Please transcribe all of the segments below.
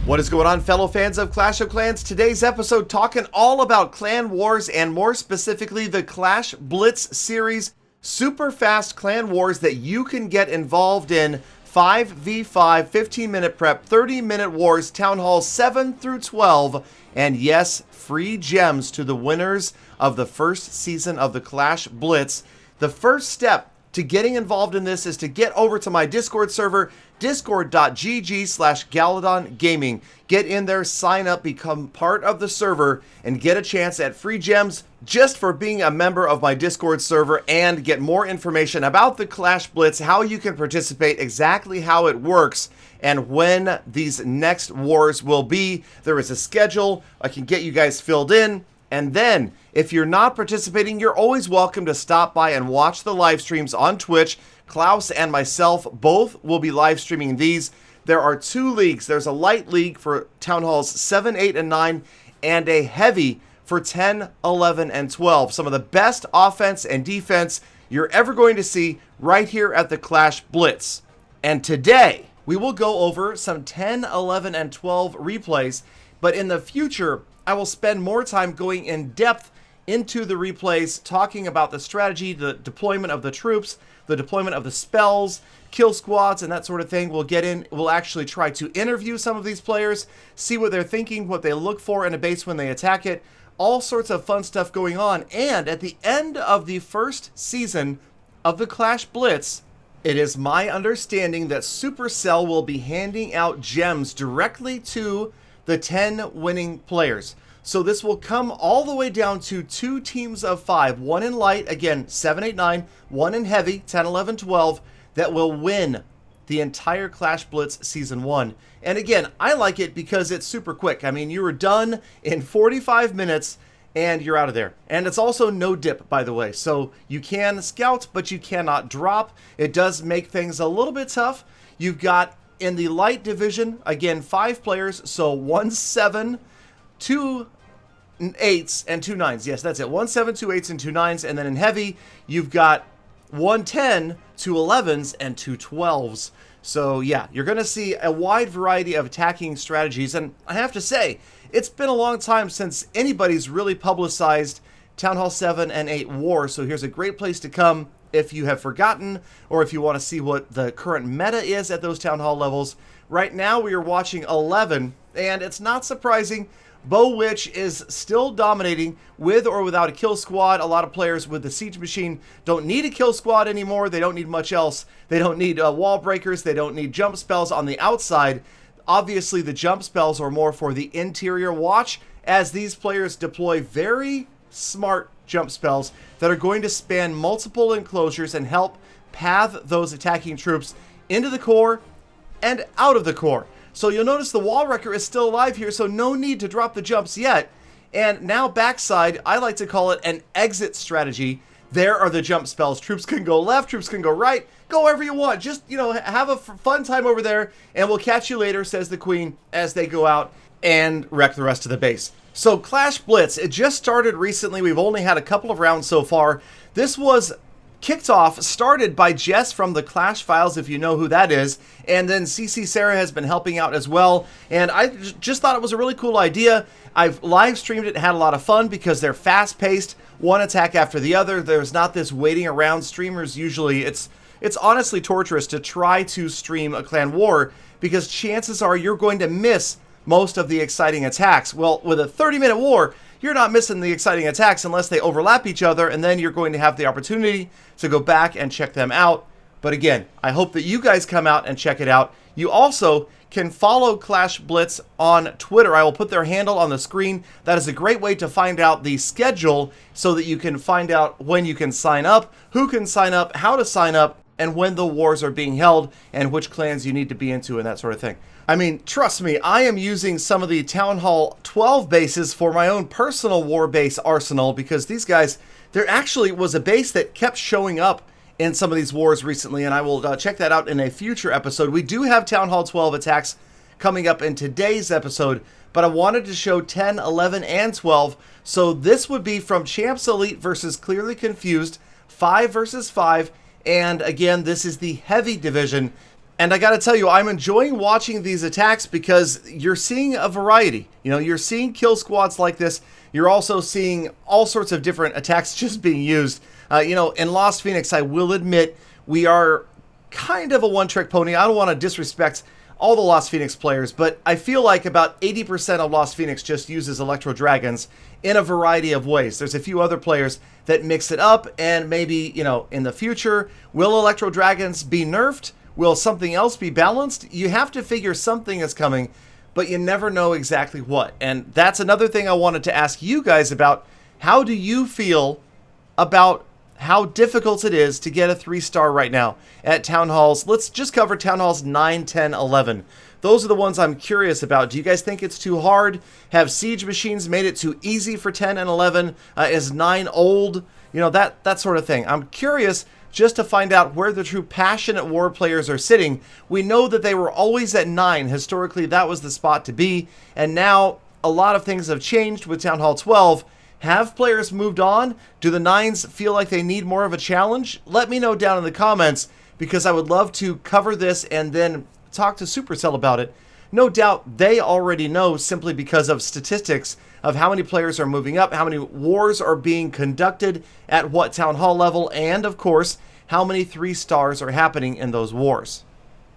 What is going on, fellow fans of Clash of Clans? Today's episode talking all about clan wars and more specifically the Clash Blitz series, super fast clan wars that you can get involved in. 5v5, 15-minute prep, 30-minute wars, Town Hall 7 through 12, and yes, free gems to the winners of the first season of the Clash Blitz. The first step to getting involved in this is to get over to my Discord server, discord.gg/Galadon Gaming. Get in there, sign up, become part of the server, and get a chance at free gems just for being a member of my Discord server, and get more information about the Clash Blitz, how you can participate, exactly how it works, and when these next wars will be. There is a schedule. I can get you guys filled in. And then, if you're not participating, you're always welcome to stop by and watch the live streams on Twitch. Klaus and myself both will be live streaming these. There are two leagues. There's a light league for Town Halls 7, 8, and 9, and a heavy for 10, 11, and 12. Some of the best offense and defense you're ever going to see right here at the Clash Blitz. And today, we will go over some 10, 11, and 12 replays, but in the future, I will spend more time going in depth into the replays, talking about the strategy, the deployment of the troops, the deployment of the spells, kill squads, and that sort of thing. We'll actually try to interview some of these players, see what they're thinking, what they look for in a base when they attack it, all sorts of fun stuff going on. And at the end of the first season of the Clash Blitz, it is my understanding that Supercell will be handing out gems directly to the 10 winning players. So this will come all the way down to 2 teams of 5, one in light, again 7, 8, 9, one in heavy, 10, 11, 12, that will win the entire Clash Blitz Season 1. And again, I like it because it's super quick. I mean, you were done in 45 minutes and you're out of there. And it's also no dip, by the way. So you can scout, but you cannot drop. It does make things a little bit tough. You've got in the light division, again, 5 players, so 1 7, 2 8s, and 2 9s. Yes, that's it. 1 7, 2 8s, and 2 9s. And then in heavy, you've got 1 10, 2 11s, and 2 12s. So yeah, you're going to see a wide variety of attacking strategies. And I have to say, it's been a long time since anybody's really publicized Town Hall 7 and 8 war. So here's a great place to come if you have forgotten, or if you want to see what the current meta is at those Town Hall levels. Right now we are watching 11, and it's not surprising. Bo Witch is still dominating with or without a kill squad. A lot of players with the Siege Machine don't need a kill squad anymore. They don't need much else. They don't need wall breakers. They don't need jump spells on the outside. Obviously, the jump spells are more for the interior watch, as these players deploy very smart jump spells that are going to span multiple enclosures and help path those attacking troops into the core and out of the core. So you'll notice the wall wrecker is still alive here, so no need to drop the jumps yet. And now backside, I like to call it an exit strategy. There are the jump spells. Troops can go left, troops can go right, go wherever you want. Just, have a fun time over there, and we'll catch you later, says the Queen, as they go out and wreck the rest of the base. So Clash Blitz, it just started recently. We've only had a couple of rounds so far. This was started by Jess from the Clash Files, if you know who that is, and then CC Sarah has been helping out as well, and I just thought it was a really cool idea. I've live streamed it, had a lot of fun because they're fast-paced, one attack after the other. There's not this waiting around. Streamers usually, it's honestly torturous to try to stream a clan war because chances are you're going to miss most of the exciting attacks. Well, with a 30-minute war, you're not missing the exciting attacks unless they overlap each other, and then you're going to have the opportunity to go back and check them out. But again, I hope that you guys come out and check it out. You also can follow Clash Blitz on Twitter. I will put their handle on the screen. That is a great way to find out the schedule so that you can find out when you can sign up, who can sign up, how to sign up, and when the wars are being held, and which clans you need to be into, and that sort of thing. I mean, trust me, I am using some of the Town Hall 12 bases for my own personal war base arsenal, because these guys, there actually was a base that kept showing up in some of these wars recently, and I will check that out in a future episode. We do have Town Hall 12 attacks coming up in today's episode, but I wanted to show 10, 11, and 12, so this would be from Champs Elite versus Clearly Confused, 5 versus 5, and again, this is the heavy division. And I got to tell you, I'm enjoying watching these attacks because you're seeing a variety. You know, you're seeing kill squads like this. You're also seeing all sorts of different attacks just being used. You know, in Lost Phoenix, I will admit, we are kind of a one-trick pony. I don't want to disrespect all the Lost Phoenix players, but I feel like about 80% of Lost Phoenix just uses Electro Dragons in a variety of ways. There's a few other players that mix it up, and maybe, you know, in the future, will Electro Dragons be nerfed? Will something else be balanced? You have to figure something is coming, but you never know exactly what. And that's another thing I wanted to ask you guys about. How do you feel about how difficult it is to get a 3-star right now at Town Halls? Let's just cover Town Halls 9, 10, 11. Those are the ones I'm curious about. Do you guys think it's too hard? Have Siege Machines made it too easy for 10 and 11? Is 9 old? You know, that sort of thing. I'm curious just to find out where the true passionate war players are sitting. We know that they were always at 9. Historically, that was the spot to be. And now a lot of things have changed with Town Hall 12. Have players moved on? Do the 9s feel like they need more of a challenge? Let me know down in the comments, because I would love to cover this and then talk to Supercell about it. No doubt they already know, simply because of statistics of how many players are moving up, how many wars are being conducted at what Town Hall level, and of course, how many 3-stars are happening in those wars.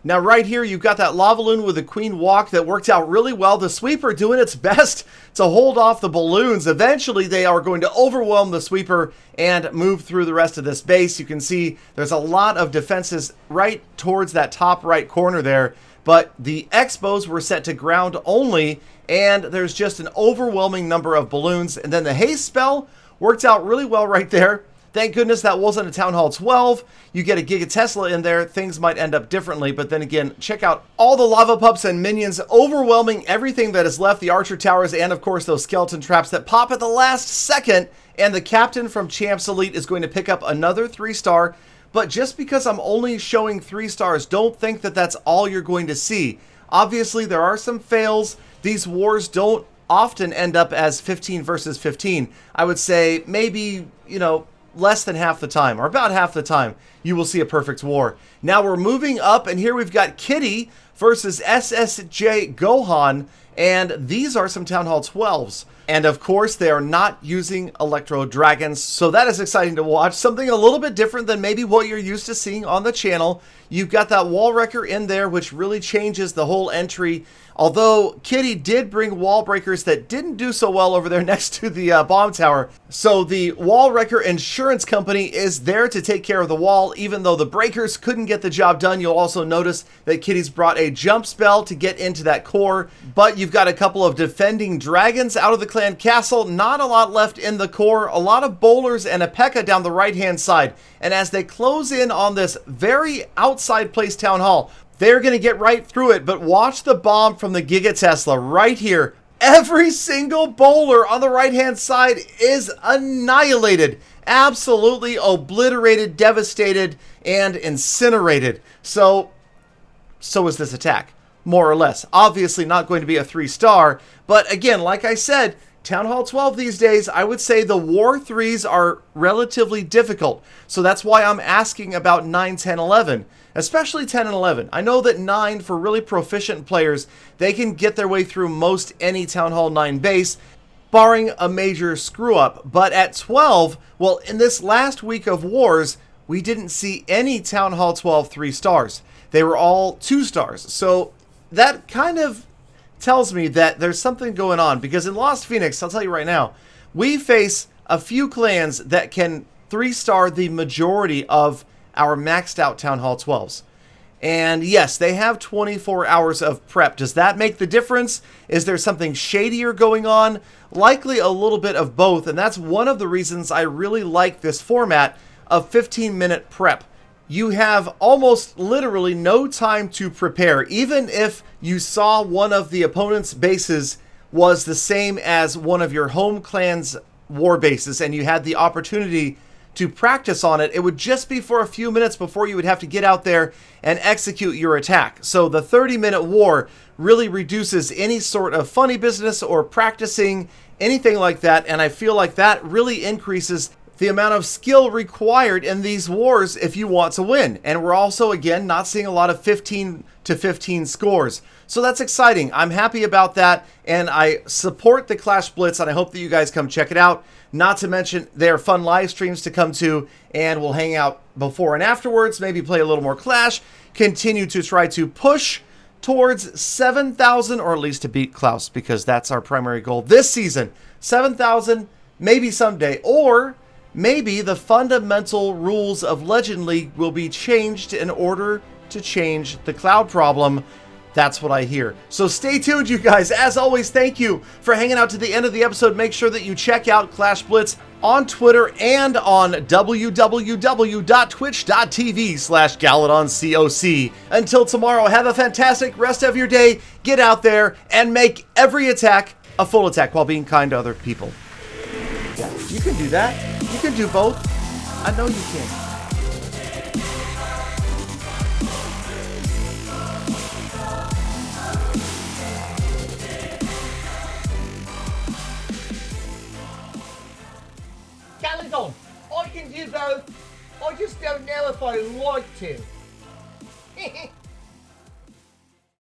Now right here, you've got that Lavaloon with the Queen Walk that worked out really well. The Sweeper doing its best to hold off the balloons. Eventually, they are going to overwhelm the Sweeper and move through the rest of this base. You can see there's a lot of defenses right towards that top right corner there, but the Expos were set to ground only, and there's just an overwhelming number of balloons. And then the haste spell worked out really well right there. Thank goodness that wasn't a Town Hall 12. You get a Giga Tesla in there, things might end up differently. But then again, check out all the lava pups and minions overwhelming everything that is left. The archer towers and, of course, those skeleton traps that pop at the last second. And the captain from Champs Elite is going to pick up another 3-star. But just because I'm only showing 3 stars, don't think that that's all you're going to see. Obviously, there are some fails. These wars don't often end up as 15 versus 15. I would say maybe, you know, less than half the time, or about half the time, you will see a perfect war. Now we're moving up, and here we've got Kitty versus SSJ Gohan, and these are some Town Hall 12s. And of course, they are not using Electro Dragons, so that is exciting to watch. Something a little bit different than maybe what you're used to seeing on the channel. You've got that Wall Wrecker in there, which really changes the whole entry. Although Kitty did bring wall breakers that didn't do so well over there next to the bomb tower. So the Wall Wrecker Insurance Company is there to take care of the wall, even though the breakers couldn't get the job done. You'll also notice that Kitty's brought a jump spell to get into that core. But you've got a couple of defending dragons out of the clan castle. Not a lot left in the core. A lot of bowlers and a P.E.K.K.A down the right-hand side. And as they close in on this very outside place Town Hall, they're going to get right through it, but watch the bomb from the Giga Tesla right here. Every single bowler on the right-hand side is annihilated. Absolutely obliterated, devastated, and incinerated. So is this attack, more or less. Obviously not going to be a 3-star, but again, like I said, Town Hall 12 these days, I would say the War 3s are relatively difficult. So that's why I'm asking about 9, 10, 11. Especially 10 and 11. I know that 9, for really proficient players, they can get their way through most any Town Hall 9 base, barring a major screw-up. But at 12, well, in this last week of wars, we didn't see any Town Hall 12 3-stars. They were all 2-stars. So that kind of tells me that there's something going on. Because in Lost Phoenix, I'll tell you right now, we face a few clans that can 3-star the majority of our maxed out Town Hall 12s. And yes, they have 24 hours of prep. Does that make the difference? Is there something shadier going on? Likely a little bit of both, and that's one of the reasons I really like this format of 15-minute prep. You have almost literally no time to prepare. Even if you saw one of the opponent's bases was the same as one of your home clan's war bases, and you had the opportunity to practice on it, it would just be for a few minutes before you would have to get out there and execute your attack. So the 30-minute war really reduces any sort of funny business or practicing, anything like that, and I feel like that really increases the amount of skill required in these wars if you want to win. And we're also, again, not seeing a lot of 15 to 15 scores. So that's exciting. I'm happy about that, and I support the Clash Blitz, and I hope that you guys come check it out. Not to mention, they're fun live streams to come to, and we'll hang out before and afterwards, maybe play a little more Clash, continue to try to push towards 7,000, or at least to beat Klaus, because that's our primary goal this season. 7,000, maybe someday, or maybe the fundamental rules of Legend League will be changed in order to change the cloud problem. That's what I hear. So stay tuned, you guys. As always, thank you for hanging out to the end of the episode. Make sure that you check out Clash Blitz on Twitter and on www.twitch.tv/GaladonCoc. Until tomorrow, have a fantastic rest of your day. Get out there and make every attack a full attack while being kind to other people. Yeah, you can do that. You can do both. I know you can. Galadon, I can do both. I just don't know if I like to.